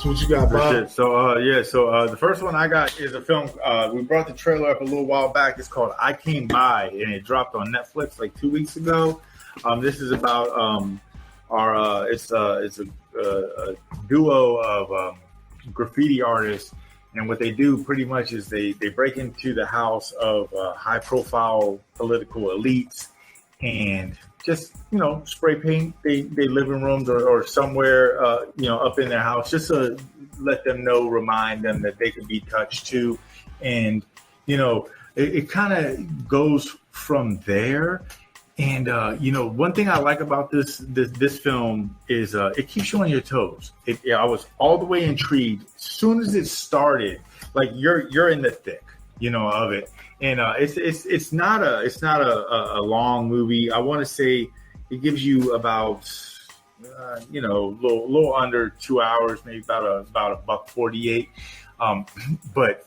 So what you got, Bob? So the first one I got is a film. We brought the trailer up a little while back. It's called I Came By, and it dropped on Netflix like 2 weeks ago. This is about it's a duo of graffiti artists, and what they do pretty much is they break into the house of high profile political elites and just spray paint they living rooms or somewhere up in their house, just to let them know, remind them that they can be touched too. And it kind of goes from there. And one thing I like about this film is it keeps you on your toes. I was all the way intrigued as soon as it started. Like you're in the thick, of it. And it's not a long movie. I want to say it gives you about a little under 2 hours, maybe about $1.48. But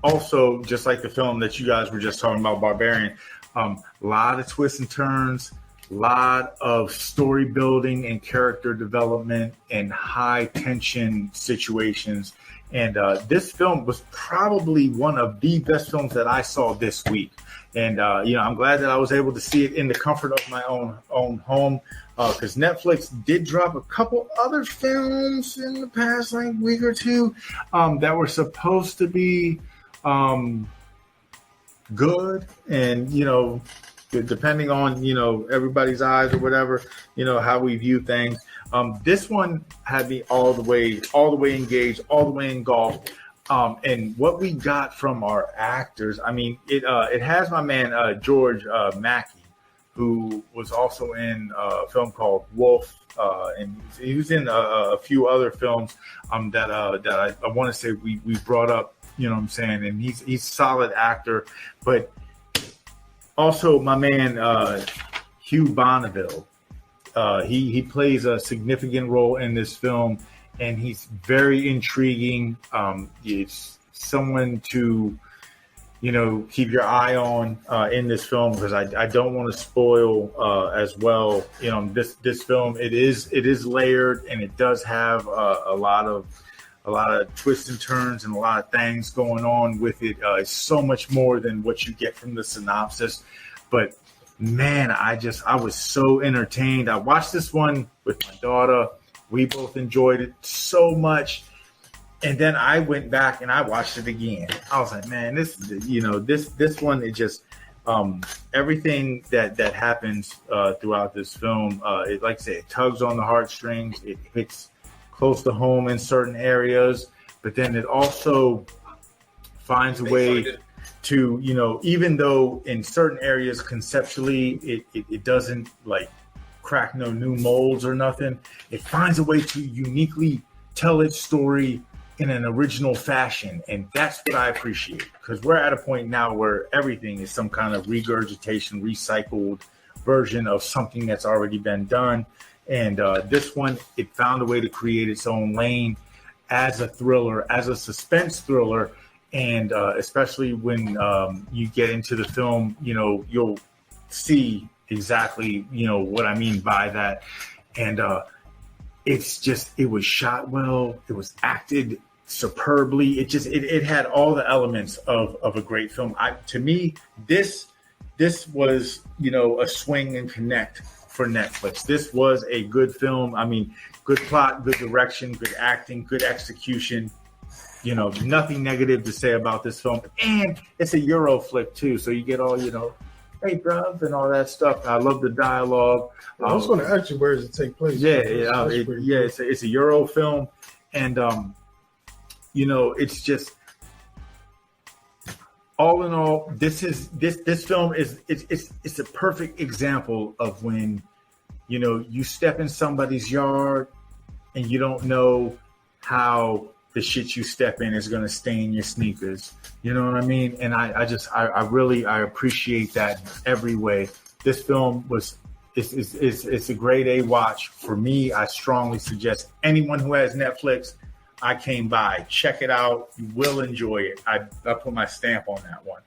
also, just like the film that you guys were just talking about, Barbarian. A lot of twists and turns, a lot of story building and character development and high tension situations. And this film was probably one of the best films that I saw this week. And, I'm glad that I was able to see it in the comfort of my own home, because Netflix did drop a couple other films in the past week or two that were supposed to be good, and depending on everybody's eyes or whatever, how we view things. This one had me all the way engaged, all the way engulfed. And what we got from our actors, it has my man George Mackey, who was also in a film called Wolf, and he was in a few other films that I want to say we brought up. You know what I'm saying? And he's a solid actor. But also my man, Hugh Bonneville, he plays a significant role in this film, and he's very intriguing. It's someone to, keep your eye on in this film, because I don't want to spoil as well. This film, it is layered, and it does have a lot of twists and turns and a lot of things going on with it. It's so much more than what you get from the synopsis. But man, I was so entertained. I watched this one with my daughter. We both enjoyed it so much. And then I went back and I watched it again. I was like, man, this one, it just, everything that happens throughout this film, it, like I said, it tugs on the heartstrings. It hits close to home in certain areas, but then it also finds a way to, even though in certain areas conceptually it doesn't crack no new molds or nothing, it finds a way to uniquely tell its story in an original fashion. And that's what I appreciate, because we're at a point now where everything is some kind of regurgitation, recycled version of something that's already been done. And this one, it found a way to create its own lane as a thriller, as a suspense thriller. And especially when you get into the film, you'll see exactly, what I mean by that. And it was shot well. It was acted superbly. It had all the elements of a great film. To me, this was, a swing and connect for Netflix. This was a good film. Good plot, good direction, good acting, good execution. Nothing negative to say about this film. And it's a Euro flick too, so you get all, hey bruv, and all that stuff. I love the dialogue. I was going to ask you, where does it take place? It's a Euro film, and it's just, all in all, this film is it's a perfect example of when you step in somebody's yard and you don't know how the shit you step in is going to stain your sneakers. You know what I mean? And I really appreciate that in every way. This film it's a grade A watch for me. I strongly suggest anyone who has Netflix, I Came By, check it out. You will enjoy it. I put my stamp on that one.